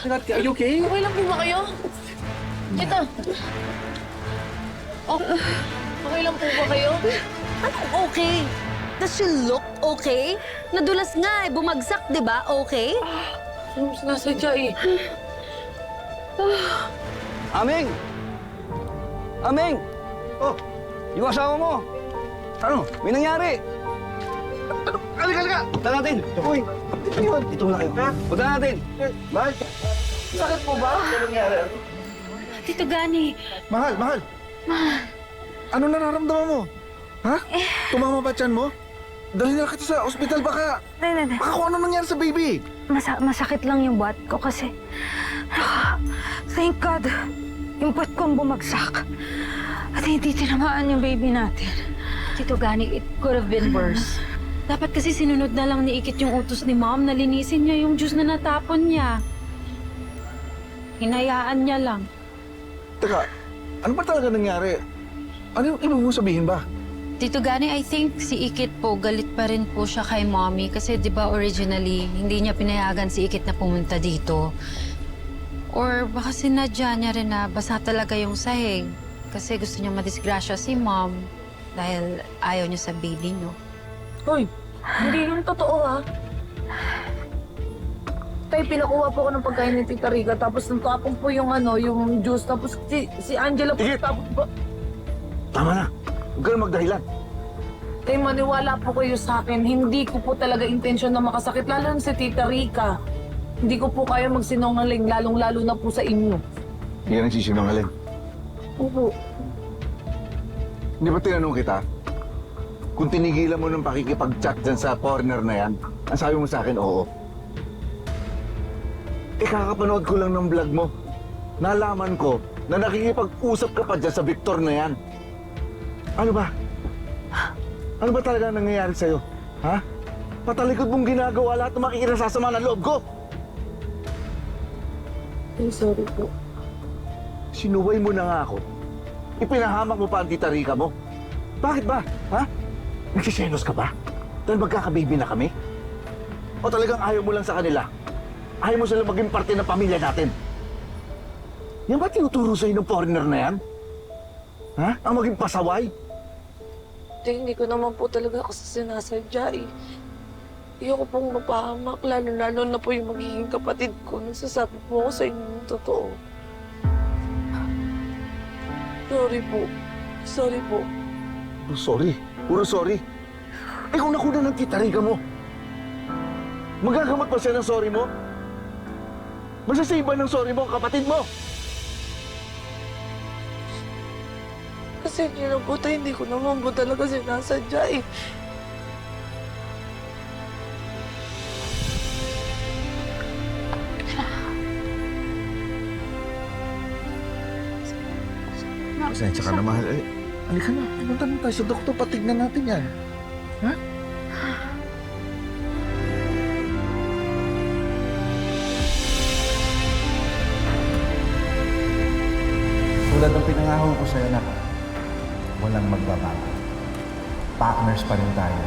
Nat, are you okay? Okay lang po ba kayo? Ito. Oh, okay lang po ba kayo? Anong okay? Does she look okay? Nadulas nga eh, bumagsak, di ba? Okay? Ano sinasadya eh? Aming! Aming! Oh, yung asawa mo! Ano? May nangyari! Ano? Halika! Punta natin! Uy! Ito yun! Dito na kayo. Punta natin! Mahal! Sakit po ba? Ano nangyari? Tito Gani. Mahal! Ano nararamdaman mo? Ha? Tumama ba tiyan mo? Dali na kita sa ospital, baka kung ano nangyari sa baby. Masakit lang yung buhat ko kasi... Thank God, yung buhat ko ang bumagsak. At hindi tinamaan yung baby natin. Tito Gani, it could have been worse. Dapat kasi sinunod na lang ni Ikit yung utos ni Mom na linisin niya yung juice na natapon niya. Hinayaan niya lang. Teka, ano ba talaga nangyari? Ano yung ibig mong sabihin ba? Tito Gani, I think si Ikit po, galit pa rin po siya kay Mommy kasi di ba originally, hindi niya pinayagan si Ikit na pumunta dito. Or baka sinadya niya rin na basa talaga yung sahig kasi gusto niya madisgrasya si Mom dahil ayaw niya sa baby niyo. Hoy, hindi yun totoo ha. Tay, pinakuha po ko ng pagkain ni Tita Rica, tapos natapon po yung yung juice, tapos si Angela po Ikit! tapos ba? Tama na. Huwag ka na magdahilan. Tay, maniwala po kayo sa akin, hindi ko po talaga intensyon na makasakit, lalo na si Tita Rica. Hindi ko po kaya magsinungaling, lalong-lalo na po sa inyo. Hindi ka nagsisinungaling. Opo. Hindi ba tinanong kita? Kung tinigilan mo ng pakikipag-chat dyan sa foreigner na yan, ang sabi mo sa akin, oo. Kakapanood ko lang ng vlog mo. Nalaman ko na nakikipag-usap ka pa dyan sa Victor na yan. Ano ba? Ano ba talaga nangyayari sa'yo? Ha? Patalikod mong ginagawa lahat ng makikinasasama ng loob ko. Ay, sorry po. Sinuway mo na nga ako. Ipinahamak mo pa ang tita Rica mo. Bakit ba? Ha? Nagsiselos ka ba? Dahil magkakababy na kami? O talagang ayaw mo lang sa kanila? Ayaw mo sila maging parte ng pamilya natin? Yan ba tinuturo sa'yo ng foreigner na yan? Ha? Ang maging pasaway? Hindi ko naman po talaga kasi sinasadya eh. Ayoko pong mapahamak, lalo na po yung magiging kapatid ko. Nagsasabi po ako sa inyo ng totoo. Sorry po. Sorry po. Oh, sorry. Puro sorry. Eh kung nakuna ng tita Rica mo, magagamot pa siya ng sorry mo? Masasave ng sorry mo ang kapatid mo? Kasi yun na po tayo, hindi ko naman po talaga sinasadya eh. Pasensya ka na, mahal. Eh, halika na. Pumunta na tayo sa doktor. Patignan natin yan. Ha? Tulad ng pinangako ko sa'yo na walang magbabago. Partners pa rin tayo.